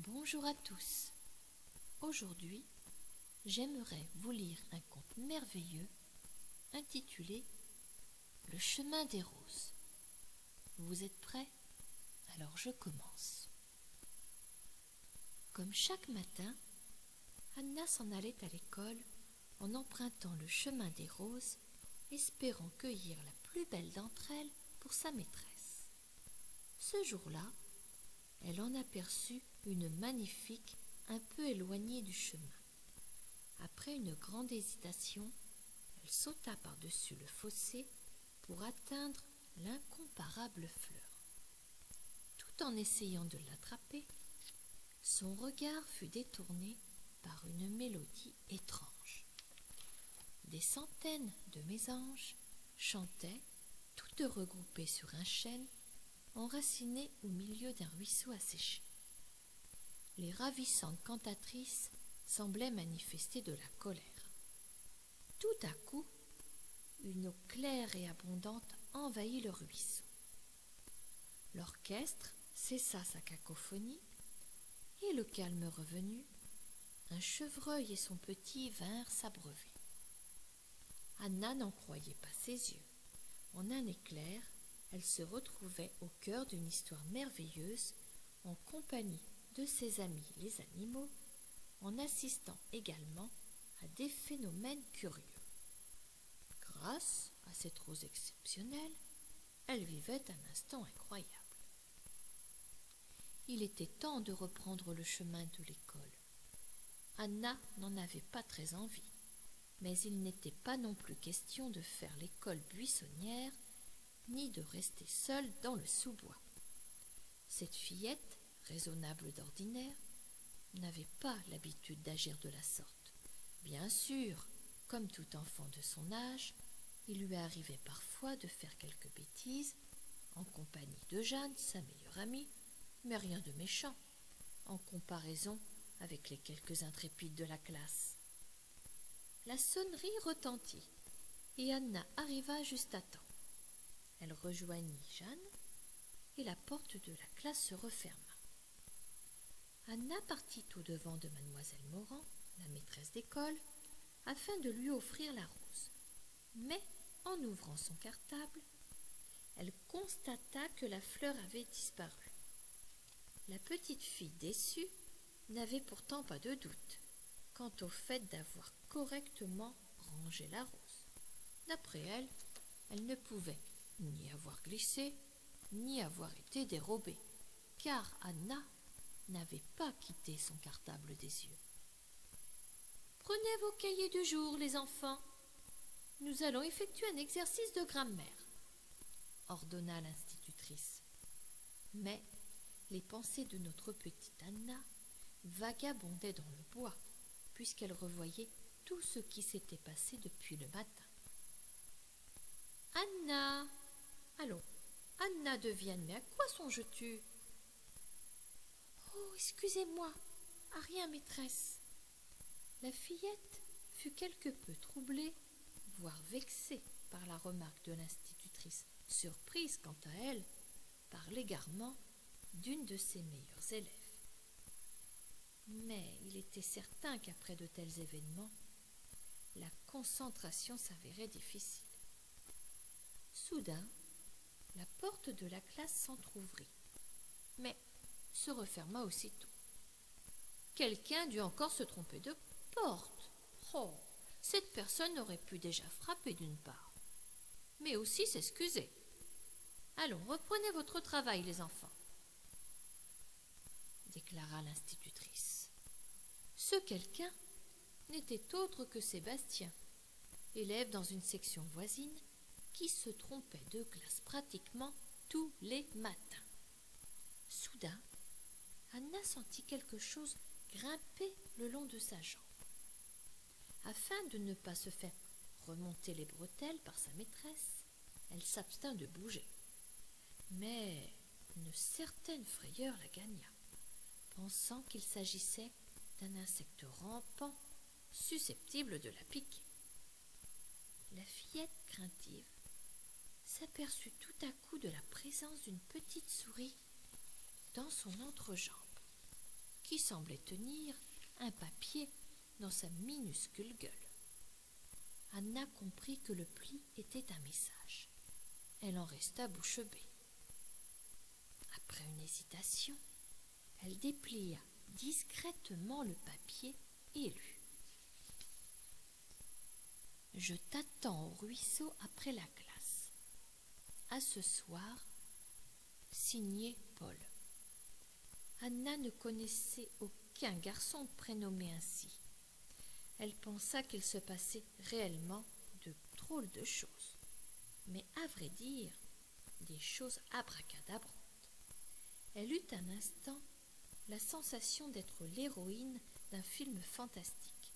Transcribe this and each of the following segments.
Bonjour à tous. Aujourd'hui, j'aimerais vous lire un conte merveilleux intitulé Le chemin des roses. Vous êtes prêts? Alors je commence. Comme chaque matin, Anna s'en allait à l'école en empruntant le chemin des roses, espérant cueillir la plus belle d'entre elles pour sa maîtresse. Ce jour-là, elle en aperçut une magnifique un peu éloignée du chemin. Après une grande hésitation, elle sauta par-dessus le fossé pour atteindre l'incomparable fleur. Tout en essayant de l'attraper, son regard fut détourné par une mélodie étrange. Des centaines de mésanges chantaient, toutes regroupées sur un chêne, enracinées au milieu d'un ruisseau asséché. Les ravissantes cantatrices semblaient manifester de la colère. Tout à coup, une eau claire et abondante envahit le ruisseau. L'orchestre cessa sa cacophonie, et le calme revenu, un chevreuil et son petit vinrent s'abreuver. Anna n'en croyait pas ses yeux. En un éclair, elle se retrouvait au cœur d'une histoire merveilleuse, en compagnie de ses amis les animaux, en assistant également à des phénomènes curieux. Grâce à cette rose exceptionnelle, elle vivait un instant incroyable. Il était temps de reprendre le chemin de l'école. Anna n'en avait pas très envie, mais il n'était pas non plus question de faire l'école buissonnière, ni de rester seule dans le sous-bois. Cette fillette, raisonnable d'ordinaire, n'avait pas l'habitude d'agir de la sorte. Bien sûr, comme tout enfant de son âge, il lui arrivait parfois de faire quelques bêtises, en compagnie de Jeanne, sa meilleure amie, mais rien de méchant, en comparaison avec les quelques intrépides de la classe. La sonnerie retentit, et Anna arriva juste à temps. Elle rejoignit Jeanne, et la porte de la classe se referma. Anna partit au-devant de mademoiselle Moran, la maîtresse d'école, afin de lui offrir la rose. Mais, en ouvrant son cartable, elle constata que la fleur avait disparu. La petite fille déçue n'avait pourtant pas de doute quant au fait d'avoir correctement rangé la rose. D'après elle, elle ne pouvait ni avoir glissé, ni avoir été dérobée, car Anna n'avait pas quitté son cartable des yeux. « Prenez vos cahiers du jour, les enfants. Nous allons effectuer un exercice de grammaire, » ordonna l'institutrice. Mais les pensées de notre petite Anna vagabondaient dans le bois, puisqu'elle revoyait tout ce qui s'était passé depuis le matin. « Anna! Allons, Anna de Vienne, mais à quoi songes-tu » ? « Oh, excusez-moi, à rien, maîtresse. » La fillette fut quelque peu troublée, voire vexée par la remarque de l'institutrice, surprise quant à elle par l'égarement d'une de ses meilleures élèves. Mais il était certain qu'après de tels événements, la concentration s'avérait difficile. Soudain, la porte de la classe s'entr'ouvrit, mais se referma aussitôt. Quelqu'un dut encore se tromper de porte. Oh, cette personne aurait pu déjà frapper d'une part, mais aussi s'excuser. Allons, reprenez votre travail, les enfants, déclara l'institutrice. Ce quelqu'un n'était autre que Sébastien, élève dans une section voisine, qui se trompait de classe pratiquement tous les matins. Soudain, Anna sentit quelque chose grimper le long de sa jambe. Afin de ne pas se faire remonter les bretelles par sa maîtresse, elle s'abstint de bouger. Mais une certaine frayeur la gagna, pensant qu'il s'agissait d'un insecte rampant susceptible de la piquer. La fillette craintive s'aperçut tout à coup de la présence d'une petite souris dans son entrejambe. qui semblait tenir un papier dans sa minuscule gueule. Anna comprit que le pli était un message. Elle en resta bouche bée. Après une hésitation, elle déplia discrètement le papier et lut. « Je t'attends au ruisseau après la classe. À ce soir, signé Paul. » Anna ne connaissait aucun garçon prénommé ainsi. Elle pensa qu'il se passait réellement de drôles de choses, mais à vrai dire, des choses abracadabrantes. Elle eut un instant la sensation d'être l'héroïne d'un film fantastique,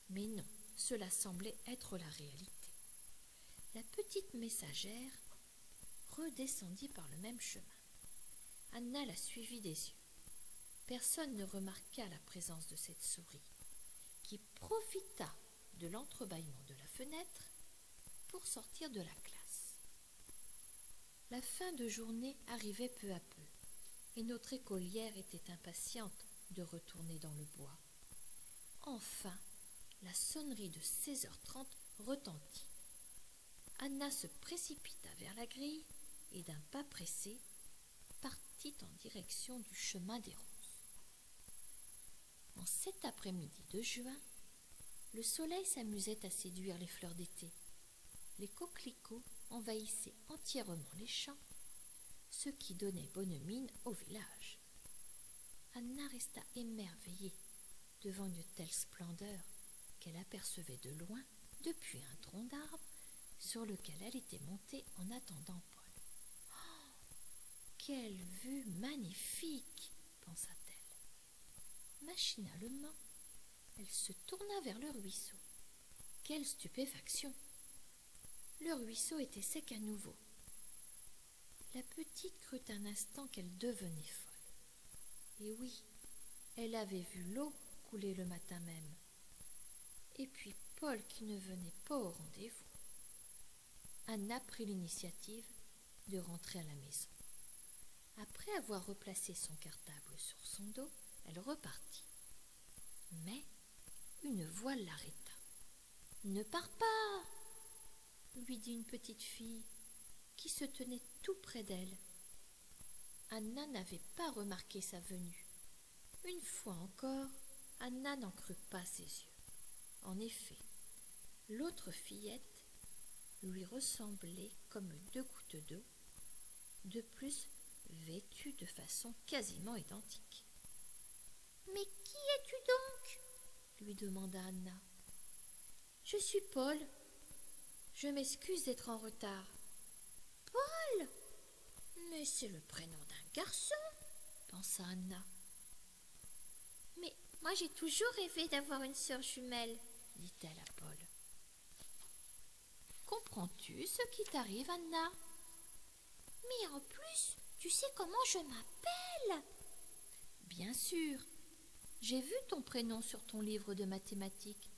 mais non, cela semblait être la réalité. La petite messagère redescendit par le même chemin. Anna la suivit des yeux. Personne ne remarqua la présence de cette souris, qui profita de l'entrebâillement de la fenêtre pour sortir de la classe. La fin de journée arrivait peu à peu, et notre écolière était impatiente de retourner dans le bois. Enfin, la sonnerie de 16h30 retentit. Anna se précipita vers la grille et d'un pas pressé partit en direction du chemin des roses. En cet après-midi de juin, le soleil s'amusait à séduire les fleurs d'été. Les coquelicots envahissaient entièrement les champs, ce qui donnait bonne mine au village. Anna resta émerveillée devant une telle splendeur qu'elle apercevait de loin, depuis un tronc d'arbre, sur lequel elle était montée en attendant Paul. « Oh, quelle vue magnifique !» pensa-t-elle. Machinalement, elle se tourna vers le ruisseau. Quelle stupéfaction! Le ruisseau était sec à nouveau. La petite crut un instant qu'elle devenait folle. Et oui, elle avait vu l'eau couler le matin même. Et puis Paul qui ne venait pas au rendez-vous. Anna prit l'initiative de rentrer à la maison. Après avoir replacé son cartable sur son dos, elle repartit. Mais une voix l'arrêta. « Ne pars pas !» lui dit une petite fille qui se tenait tout près d'elle. Anna n'avait pas remarqué sa venue. Une fois encore, Anna n'en crut pas ses yeux. En effet, l'autre fillette lui ressemblait comme deux gouttes d'eau, de plus vêtue de façon quasiment identique. « Mais qui es-tu donc ?» lui demanda Anna. « Je suis Paul. Je m'excuse d'être en retard. »« Paul ? Mais c'est le prénom d'un garçon, » pensa Anna. « Mais moi j'ai toujours rêvé d'avoir une sœur jumelle, » dit-elle à Paul. « Comprends-tu ce qui t'arrive, Anna ? » « Mais en plus, tu sais comment je m'appelle ?»« Bien sûr. J'ai vu ton prénom sur ton livre de mathématiques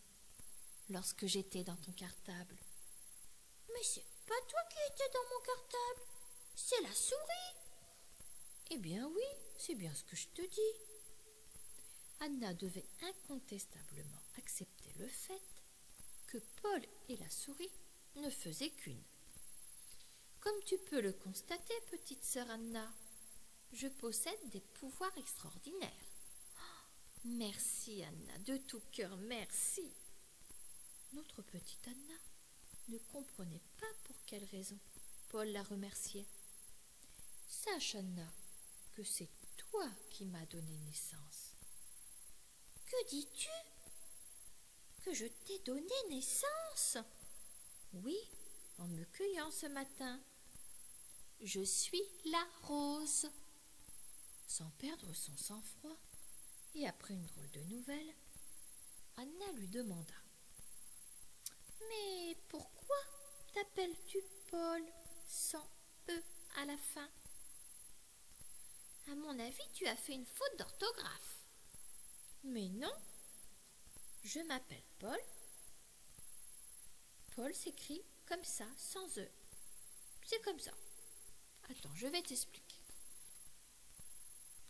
lorsque j'étais dans ton cartable. »« Mais c'est pas toi qui étais dans mon cartable, c'est la souris. »« Eh bien oui, c'est bien ce que je te dis. » Anna devait incontestablement accepter le fait que Paul et la souris ne faisaient qu'une. Comme tu peux le constater, petite sœur Anna, je possède des pouvoirs extraordinaires. Oh, merci Anna, de tout cœur, merci. Notre petite Anna ne comprenait pas pour quelle raison Paul la remerciait. Sache, Anna, que c'est toi qui m'as donné naissance. Que dis-tu? Que je t'ai donné naissance? Oui, en me cueillant ce matin. Je suis la rose. Sans perdre son sang-froid, et après une drôle de nouvelle, Anna lui demanda: « Mais pourquoi t'appelles-tu Paul sans E à la fin? À mon avis, tu as fait une faute d'orthographe. »« Mais non, je m'appelle Paul. Paul s'écrit comme ça, sans E. C'est comme ça. Attends, je vais t'expliquer.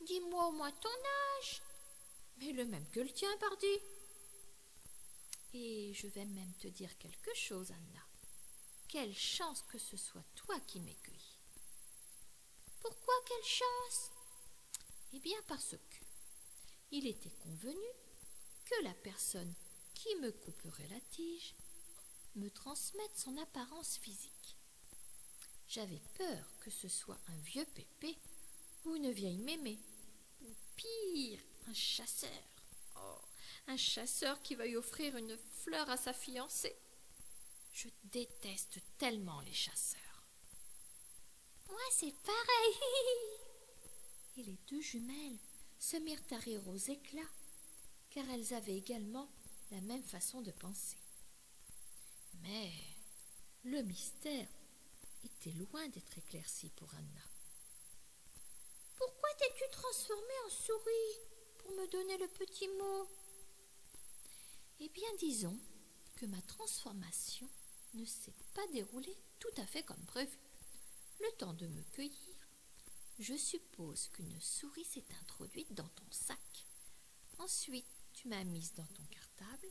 Dis-moi au moins ton âge. » mais le même que le tien, pardi. Et je vais même te dire quelque chose, Anna. Quelle chance que ce soit toi qui m'aies cueilli. Pourquoi quelle chance? Eh bien parce que il était convenu que la personne qui me couperait la tige me transmette son apparence physique. J'avais peur que ce soit un vieux pépé ou une vieille mémé, ou pire, un chasseur. Oh, un chasseur qui va y offrir une fleur à sa fiancée. Je déteste tellement les chasseurs. Moi, c'est pareil. Et les deux jumelles se mirent à rire aux éclats, car elles avaient également la même façon de penser. Mais le mystère était loin d'être éclairci pour Anna. Pourquoi t'es-tu transformée en souris pour me donner le petit mot? Eh bien, disons que ma transformation ne s'est pas déroulée tout à fait comme prévu. Le temps de me cueillir, je suppose qu'une souris s'est introduite dans ton sac. Ensuite, tu m'as mise dans ton cartable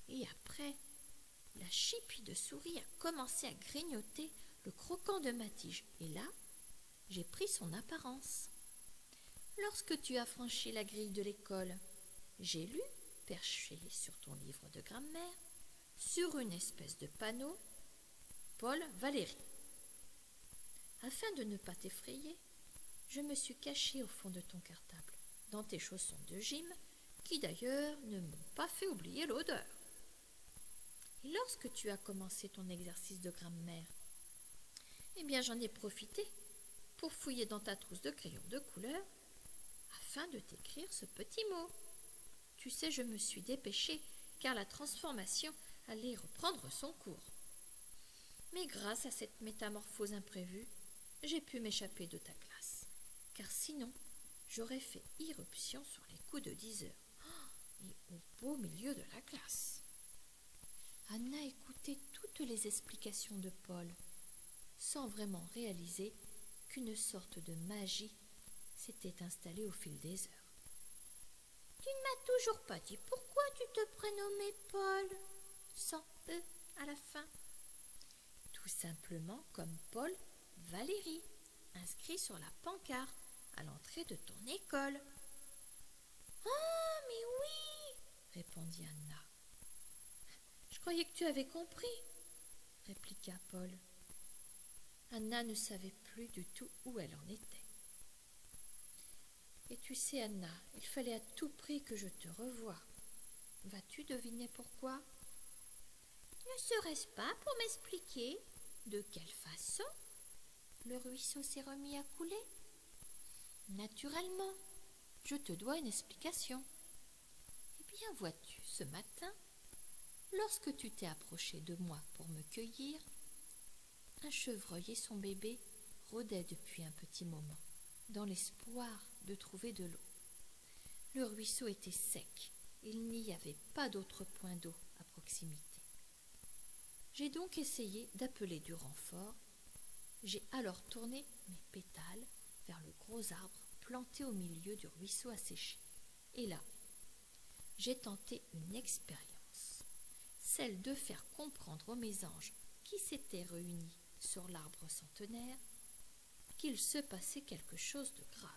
et après, la chipie de souris a commencé à grignoter le croquant de ma tige. Et là, j'ai pris son apparence. Lorsque tu as franchi la grille de l'école, j'ai lu, perché sur ton livre de grammaire, sur une espèce de panneau, Paul Valéry. Afin de ne pas t'effrayer, je me suis cachée au fond de ton cartable, dans tes chaussons de gym, qui d'ailleurs ne m'ont pas fait oublier l'odeur. Et lorsque tu as commencé ton exercice de grammaire, eh bien j'en ai profité pour fouiller dans ta trousse de crayons de couleur afin de t'écrire ce petit mot. Tu sais, je me suis dépêchée car la transformation allait reprendre son cours. Mais grâce à cette métamorphose imprévue, j'ai pu m'échapper de ta classe, car sinon j'aurais fait irruption sur les coups de 10 heures, et au beau milieu de la classe. Anna écoutait toutes les explications de Paul, sans vraiment réaliser qu'une sorte de magie s'était installée au fil des heures. Tu ne m'as toujours pas dit pourquoi tu te prénommais Paul, sans E à la fin. Tout simplement comme Paul Valéry, inscrit sur la pancarte à l'entrée de ton école. Ah, mais oui, répondit Anna. Je croyais que tu avais compris, répliqua Paul. Anna ne savait plus du tout où elle en était. Et tu sais, Anna, il fallait à tout prix que je te revoie. Vas-tu deviner pourquoi? Ne serait-ce pas pour m'expliquer de quelle façon le ruisseau s'est remis à couler? Naturellement, je te dois une explication. Eh bien, vois-tu, ce matin, lorsque tu t'es approché de moi pour me cueillir, un chevreuil et son bébé rôdaient depuis un petit moment, dans l'espoir de trouver de l'eau. Le ruisseau était sec, il n'y avait pas d'autre point d'eau à proximité. J'ai donc essayé d'appeler du renfort. J'ai alors tourné mes pétales vers le gros arbre planté au milieu du ruisseau asséché. Et là, j'ai tenté une expérience, celle de faire comprendre aux mésanges qui s'étaient réunis sur l'arbre centenaire qu'il se passait quelque chose de grave.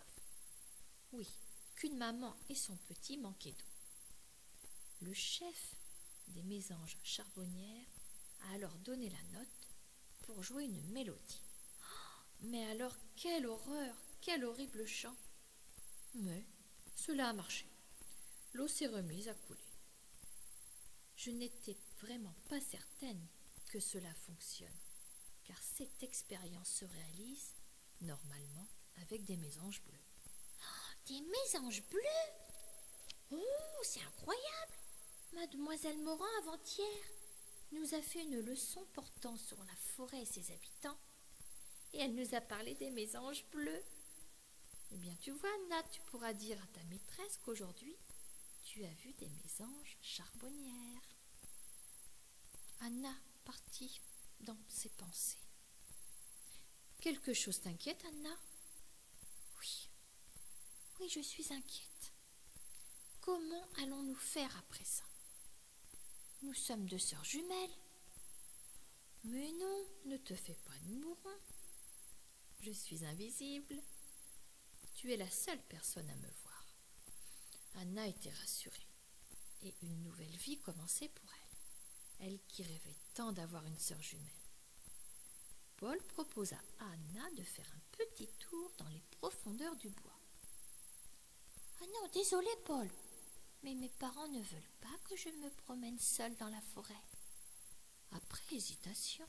Oui, qu'une maman et son petit manquaient d'eau. Le chef des mésanges charbonnières a alors donné la note pour jouer une mélodie. Mais alors, quelle horreur, quel horrible chant! Mais cela a marché. L'eau s'est remise à couler. Je n'étais vraiment pas certaine que cela fonctionne, car cette expérience se réalise normalement avec des mésanges bleus. Oh, des mésanges bleus? Oh, c'est incroyable! Mademoiselle Morin, avant-hier, nous a fait une leçon portant sur la forêt et ses habitants, et elle nous a parlé des mésanges bleus. Eh bien, tu vois, Anna, tu pourras dire à ta maîtresse qu'aujourd'hui, tu as vu des mésanges charbonnières. Anna partit dans ses pensées. Quelque chose t'inquiète, Anna? Oui, je suis inquiète. comment allons-nous faire après ça? Nous sommes deux sœurs jumelles. Mais non, ne te fais pas de mouron. Je suis invisible. Tu es la seule personne à me voir. Anna était rassurée, et une nouvelle vie commençait pour elle, elle qui rêvait tant d'avoir une sœur jumelle. Paul proposa à Anna de faire un petit tour dans les profondeurs du bois. « Ah non, désolé Paul, mais mes parents ne veulent pas que je me promène seule dans la forêt. » Après hésitation,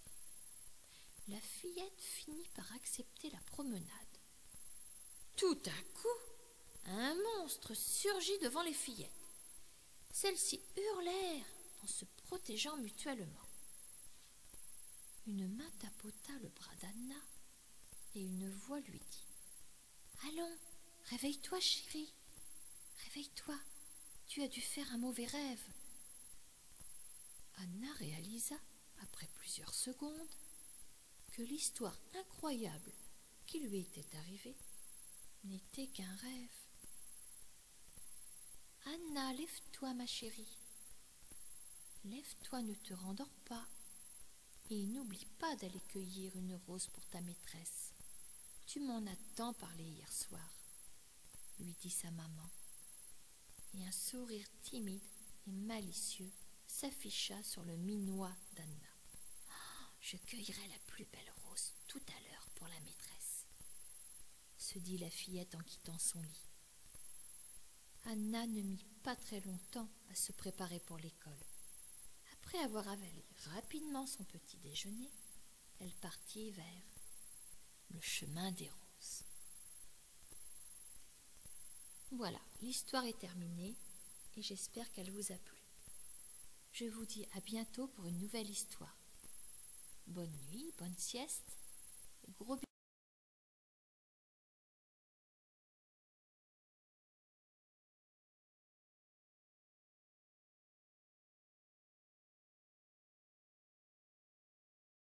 la fillette finit par accepter la promenade. Tout à coup, un monstre surgit devant les fillettes. Celles-ci hurlèrent en se protégeant mutuellement. Une main tapota le bras d'Anna et une voix lui dit « Allons, réveille-toi, chérie. Réveille-toi, tu as dû faire un mauvais rêve. » Anna réalisa, après plusieurs secondes, que l'histoire incroyable qui lui était arrivée n'était qu'un rêve. « Anna, lève-toi, ma chérie. Lève-toi, ne te rendors pas. Et n'oublie pas d'aller cueillir une rose pour ta maîtresse. Tu m'en as tant parlé hier soir, » lui dit sa maman. Et un sourire timide et malicieux s'afficha sur le minois d'Anna. Oh, « Je cueillerai la plus belle rose tout à l'heure pour la maîtresse, » se dit la fillette en quittant son lit. Anna ne mit pas très longtemps à se préparer pour l'école. Après avoir avalé rapidement son petit déjeuner, elle partit vers le chemin des roses. Voilà, l'histoire est terminée et j'espère qu'elle vous a plu. Je vous dis à bientôt pour une nouvelle histoire. Bonne nuit, bonne sieste, gros bisous.